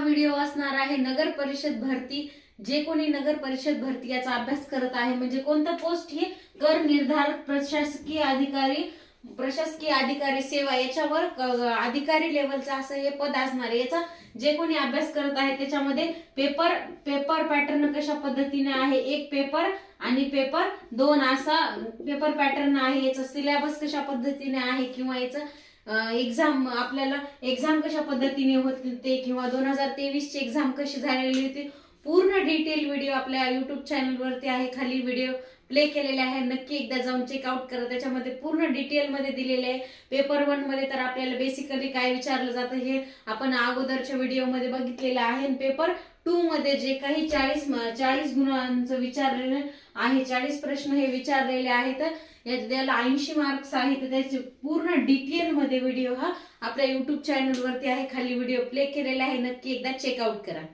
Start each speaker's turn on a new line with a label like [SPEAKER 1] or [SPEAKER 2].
[SPEAKER 1] Video असणार आहे नगर परिषद भरती। जे कोणी नगर परिषद भरती याचा अभ्यास करत आहे म्हणजे कोणता पोस्ट ही कर निर्धारक प्रशासकीय अधिकारी सेवा याच्यावर अधिकारी लेवलचं असं हे पद असणार आहे। याचा जे कोणी अभ्यास करत आहे त्याच्यामध्ये पेपर पॅटर्न कशा पद्धतीने आहे, एक पेपर आणि पेपर 2 असा पेपर पॅटर्न आहे। याचा सिलेबस कशा पद्धतीने आहे किंवा याचं एक्झाम आपल्याला एक्झाम कशा पद्धतीने होते किंवा 2023 ची एक्झाम कशी झालेली होती, पूर्ण डिटेल व्हिडिओ आपल्या युट्यूब चॅनल वरती आहे। खाली व्हिडिओ प्ले केलेले आहे, नक्की एकदा जाऊन चेकआउट करा। त्याच्यामध्ये पूर्ण डिटेल मध्ये दिलेले आहे। पेपर 1 मध्ये तर आपल्याला बेसिकली काय विचारलं जातं हे आपण अगोदरच्या व्हिडिओ मध्ये बघितलेलं आहे। पेपर 2 मध्ये जे काही 40 गुणांचं विचारलेलं आहे, 40 प्रश्न हे विचारलेले आहेत, त्याला 80 मार्क्स आहेत। त्याचे पूर्ण डिटेल मध्ये व्हिडिओ हा आपल्या युट्यूब चॅनल वरती आहे, खाली व्हिडिओ प्ले केलेला आहे, नक्की एकदा चेकआउट करा।